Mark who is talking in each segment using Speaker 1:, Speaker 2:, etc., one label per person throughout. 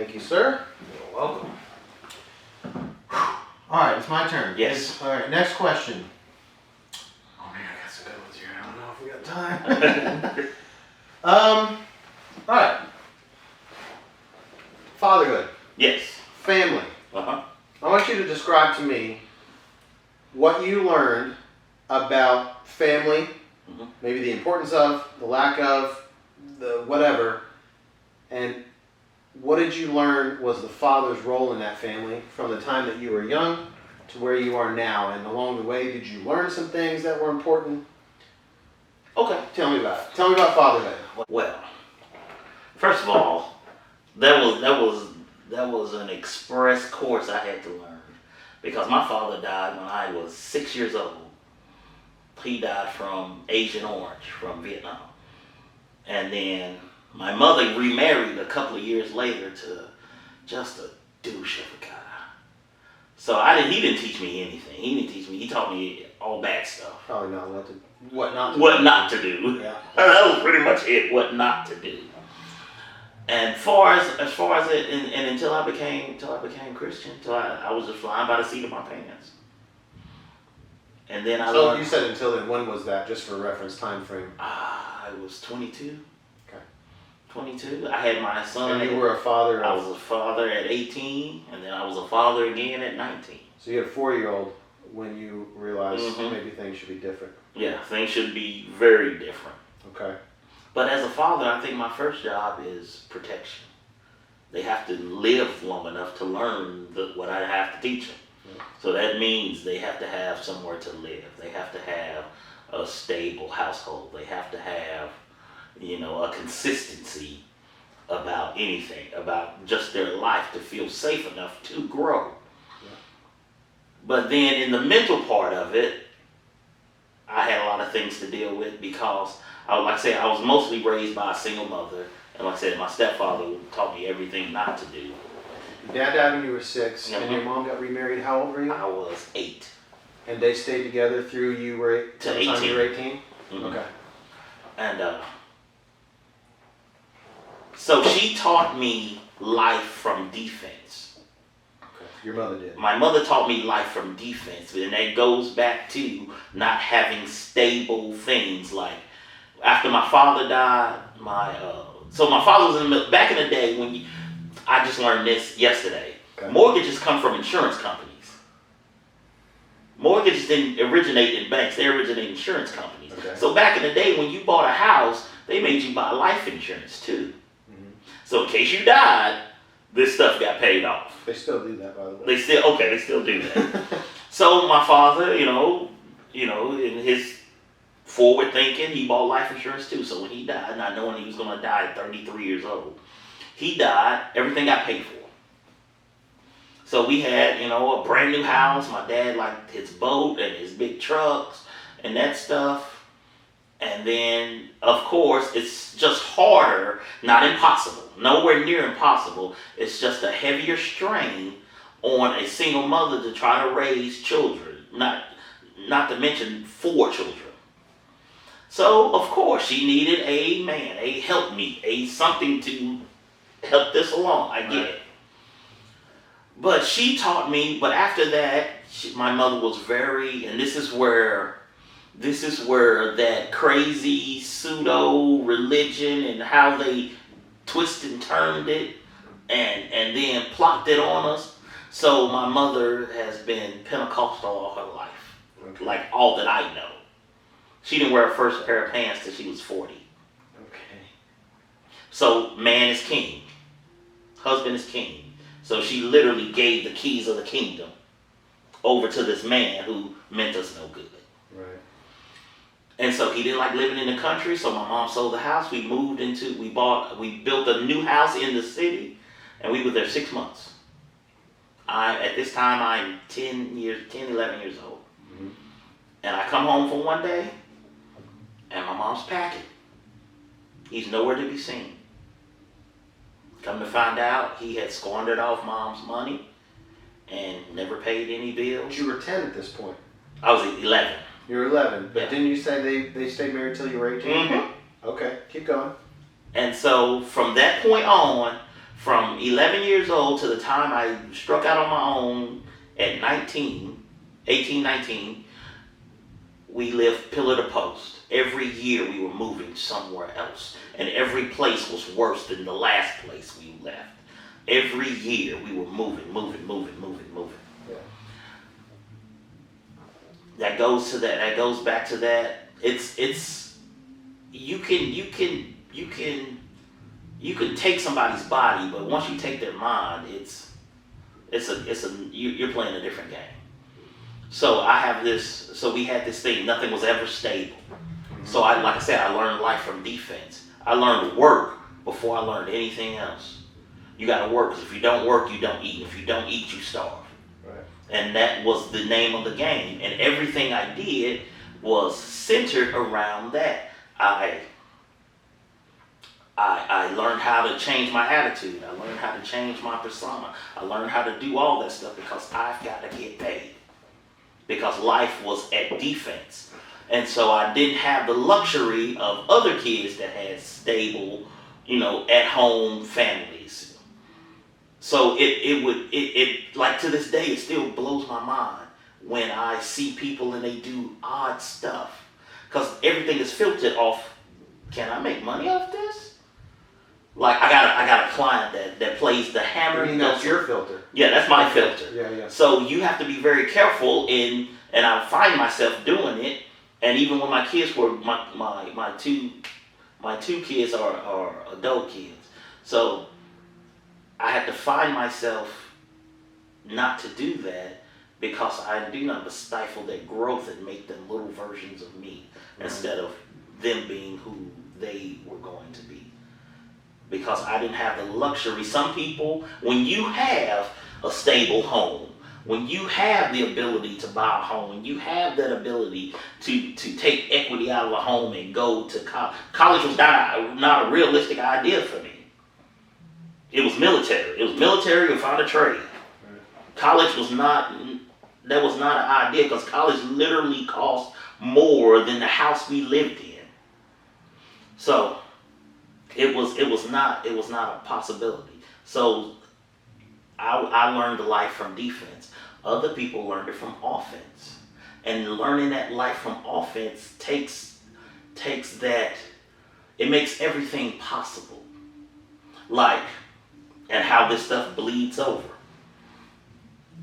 Speaker 1: Thank you, sir.
Speaker 2: You're welcome.
Speaker 1: All right, it's my turn.
Speaker 2: Yes.
Speaker 1: All right, next question. Oh man, I got some good ones here. I don't know if we got time. All right. Fatherhood.
Speaker 2: Yes.
Speaker 1: Family.
Speaker 2: Uh-huh.
Speaker 1: I want you to describe to me what you learned about family, maybe the importance of, the lack of, the whatever, and what did you learn was the father's role in that family from the time that you were young to where you are now? And along the way, did you learn some things that were important?
Speaker 2: Okay.
Speaker 1: Tell me about it. Tell me about fatherhood.
Speaker 2: Well, first of all, that was an express course I had to learn because my father died when I was 6 years old. He died from Agent Orange from Vietnam. And then my mother remarried a couple of years later to just a douche of a guy. So he didn't teach me anything. He taught me all bad stuff.
Speaker 1: Probably not what not to do.
Speaker 2: Yeah.
Speaker 1: Yeah.
Speaker 2: That was pretty much it, what not to do. And as far as it, and until I became Christian, until I was just flying by the seat of my pants. And then I learned.
Speaker 1: You said until then. When was that? Just for reference, time frame.
Speaker 2: I was 22.
Speaker 1: Okay.
Speaker 2: 22. I had my son.
Speaker 1: And you were a father.
Speaker 2: I was a father at 18, and then I was a father again at 19.
Speaker 1: So you had a 4-year-old when you realized maybe things should be different.
Speaker 2: Yeah, things should be very different.
Speaker 1: Okay.
Speaker 2: But as a father, I think my first job is protection. They have to live long enough to learn what I have to teach them. Yeah. So that means they have to have somewhere to live. They have to have a stable household. They have to have, a consistency about anything, about just their life to feel safe enough to grow. Yeah. But then in the mental part of it, I had a lot of things to deal with because I was mostly raised by a single mother. And like I said, my stepfather taught me everything not to do.
Speaker 1: Your dad died when you were 6, and your mom got remarried. How old were you?
Speaker 2: I was 8.
Speaker 1: And they stayed together through you were
Speaker 2: to 18.
Speaker 1: Time you were 18?
Speaker 2: Mm-hmm.
Speaker 1: Okay.
Speaker 2: And so she taught me life from defense.
Speaker 1: Okay. Your mother did.
Speaker 2: My mother taught me life from defense, and that goes back to not having stable things. Like after my father died, so my father was back in the day I just learned this yesterday. Okay. Mortgages come from insurance companies. Mortgages didn't originate in banks, they originate in insurance companies. Okay. So back in the day when you bought a house, they made you buy life insurance too. Mm-hmm. So in case you died, this stuff got paid off.
Speaker 1: They still do that, by the way.
Speaker 2: They still do that. So my father, in his forward thinking, he bought life insurance too. So when he died, not knowing he was going to die at 33 years old, he died, everything got paid for. So we had, a brand new house. My dad liked his boat and his big trucks and that stuff. And then, of course, it's just harder, not impossible, nowhere near impossible. It's just a heavier strain on a single mother to try to raise children, not to mention 4 children. So, of course, she needed a man, a helpmeet, something to help this along. I get it. But she taught me, but after that, my mother was and this is where that crazy pseudo religion and how they twisted and turned it and then plopped it on us. So my mother has been Pentecostal all her life. Okay. Like all that I know. She didn't wear her first pair of pants till she was 40.
Speaker 1: Okay.
Speaker 2: So man is king. Husband is king. So she literally gave the keys of the kingdom over to this man who meant us no good.
Speaker 1: Right.
Speaker 2: And so he didn't like living in the country, so my mom sold the house. We built a new house in the city, and we were there 6 months. At this time, I'm 11 years old. Mm-hmm. And I come home for one day, and my mom's packing. He's nowhere to be seen. Come to find out, he had squandered off mom's money and never paid any bills.
Speaker 1: You were 10 at this point.
Speaker 2: I was 11.
Speaker 1: You were 11, but
Speaker 2: yeah.
Speaker 1: Didn't you say they stayed married till you were 18?
Speaker 2: Mm-hmm.
Speaker 1: Okay, keep going.
Speaker 2: And so from that point on, From 11 years old to the time I struck out on my own at 18, 19, we lived pillar to post. Every year we were moving somewhere else. And every place was worse than the last place we left. Every year we were moving.
Speaker 1: Yeah.
Speaker 2: That goes to that. That goes back to that. It's you can take somebody's body, but once you take their mind, you're playing a different game. So we had this thing. Nothing was ever stable. So like I said, I learned life from defense. I learned work before I learned anything else. You got to work, because if you don't work, you don't eat. If you don't eat, you starve.
Speaker 1: Right.
Speaker 2: And that was the name of the game. And everything I did was centered around that. I learned how to change my attitude. I learned how to change my persona. I learned how to do all that stuff because I've got to get paid. Because life was at defense. And so I didn't have the luxury of other kids that had stable, at-home families. So it like to this day, it still blows my mind when I see people and they do odd stuff. Because everything is filtered off, can I make money off this? Like I got a client that plays the hammer.
Speaker 1: That's your filter.
Speaker 2: Yeah, that's my filter.
Speaker 1: Yeah.
Speaker 2: So you have to be very careful and I find myself doing it. And even when my kids were my two kids are adult kids. So I had to find myself not to do that, because I do not stifle their growth and make them little versions of me instead of them being who they were going to be. Because I didn't have the luxury. Some people, when you have a stable home, when you have the ability to buy a home, when you have that ability to take equity out of a home and go to college. College was not a realistic idea for me. It was military. It was military or find a trade. College was not an idea, because college literally cost more than the house we lived in. So it was not a possibility. So I learned life from defense. Other people learned it from offense. And learning that life from offense takes that, it makes everything possible. Like, and how this stuff bleeds over.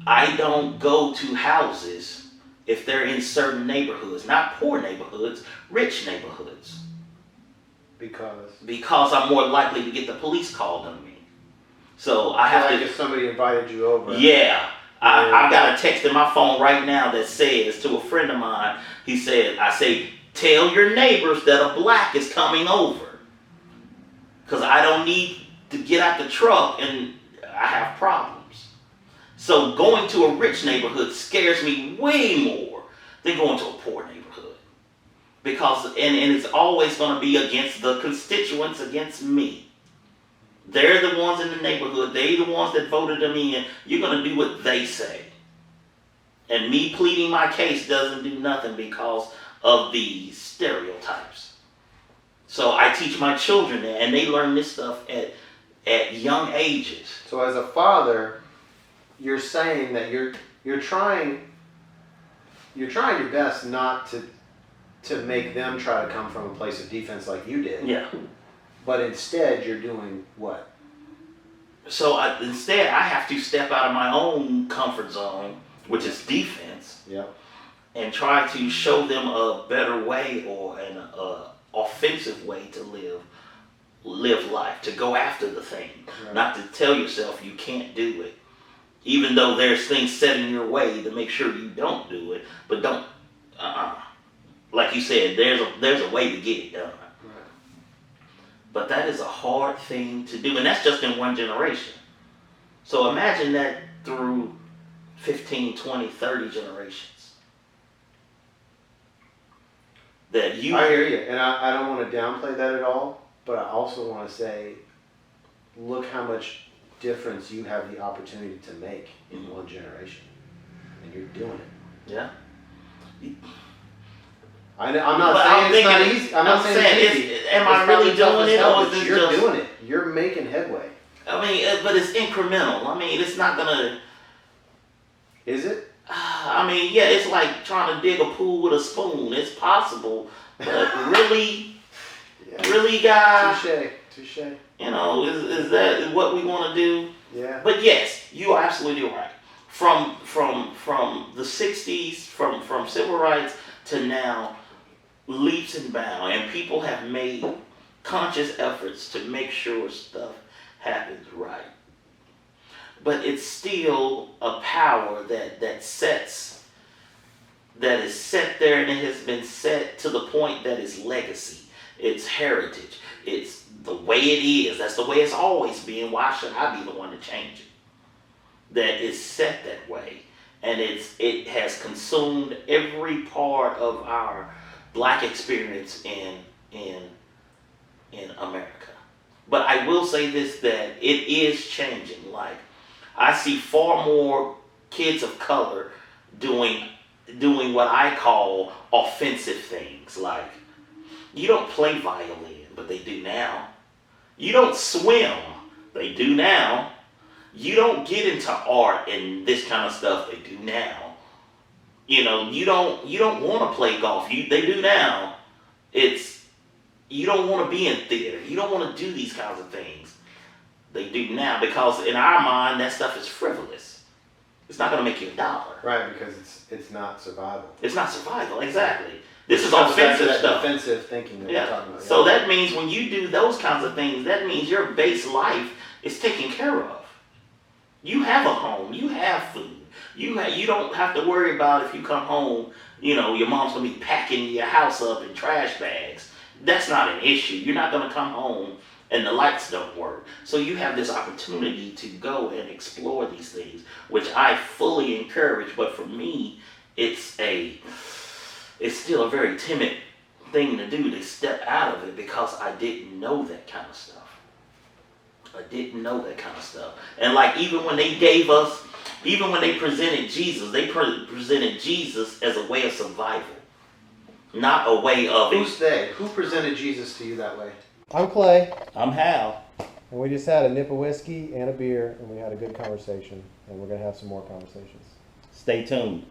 Speaker 2: I don't go to houses if they're in certain neighborhoods, not poor neighborhoods, rich neighborhoods. Because I'm more likely to get the police called on me. So I have to.
Speaker 1: If somebody invited you over.
Speaker 2: Yeah. I've got a text in my phone right now that says to a friend of mine, I say, tell your neighbors that a black is coming over. Because I don't need to get out the truck and I have problems. So going to a rich neighborhood scares me way more than going to a poor neighborhood. Because, and it's always going to be against the constituents, against me. They're the ones in the neighborhood. They're the ones that voted them in. You're going to do what they say. And me pleading my case doesn't do nothing because of the stereotypes. So I teach my children that, and they learn this stuff at young ages.
Speaker 1: So as a father, you're saying that you're trying your best not to make them try to come from a place of defense like you did.
Speaker 2: Yeah.
Speaker 1: But instead, you're doing what?
Speaker 2: So instead, I have to step out of my own comfort zone, which is defense, and try to show them a better way or an offensive way to live life, to go after the thing, not to tell yourself you can't do it, even though there's things set in your way to make sure you don't do it. But don't, like you said, there's a way to get it done. But that is a hard thing to do, and that's just in one generation. So imagine that through 15, 20, 30 generations. I
Speaker 1: hear you, and I don't want to downplay that at all, but I also want to say, look how much difference you have the opportunity to make in one generation, and you're doing it.
Speaker 2: Yeah.
Speaker 1: I'm not saying it's not easy. I'm not saying it's easy.
Speaker 2: Am I really doing it, or is this
Speaker 1: you're doing it? You're making headway.
Speaker 2: I mean, but it's incremental. I mean, it's not gonna.
Speaker 1: Is it?
Speaker 2: I mean, yeah, it's like trying to dig a pool with a spoon. It's possible, but really,
Speaker 1: Yeah.
Speaker 2: really, guys.
Speaker 1: Touche.
Speaker 2: You know, is that what we want to do?
Speaker 1: Yeah.
Speaker 2: But yes, you are absolutely right. From the '60s, from civil rights to now, leaps and bounds, and people have made conscious efforts to make sure stuff happens right. But it's still a power that is set there, and it has been set to the point that it's legacy, it's heritage, it's the way it is. That's the way it's always been. Why should I be the one to change it? That is set that way, and it has consumed every part of our black experience in America. But I will say this, that it is changing. Like, I see far more kids of color doing what I call offensive things. Like, you don't play violin, but they do now. You don't swim, they do now. You don't get into art and this kind of stuff, they do now. You know, you don't want to play golf, they do now. You don't want to be in theater, you don't want to do these kinds of things. They do now, because in our mind that stuff is frivolous. It's not going to make you $1.
Speaker 1: Right, because it's not survival.
Speaker 2: It's not survival, exactly. This is offensive stuff.
Speaker 1: Defensive thinking that we're talking about.
Speaker 2: So that means when you do those kinds of things, that means your base life is taken care of. You have a home, you have food. You don't have to worry about if you come home, you know, your mom's going to be packing your house up in trash bags. That's not an issue. You're not going to come home and the lights don't work. So you have this opportunity to go and explore these things, which I fully encourage. But for me, it's still a very timid thing to do, to step out of it, because I didn't know that kind of stuff. And like, even when they presented Jesus, they presented Jesus as a way of survival, not a way of...
Speaker 1: Who's they? Who presented Jesus to you that way?
Speaker 3: I'm Clay,
Speaker 2: I'm Hal.
Speaker 3: and we just had a nip of whiskey and a beer, and we had a good conversation, and we're going to have some more conversations.
Speaker 2: Stay tuned.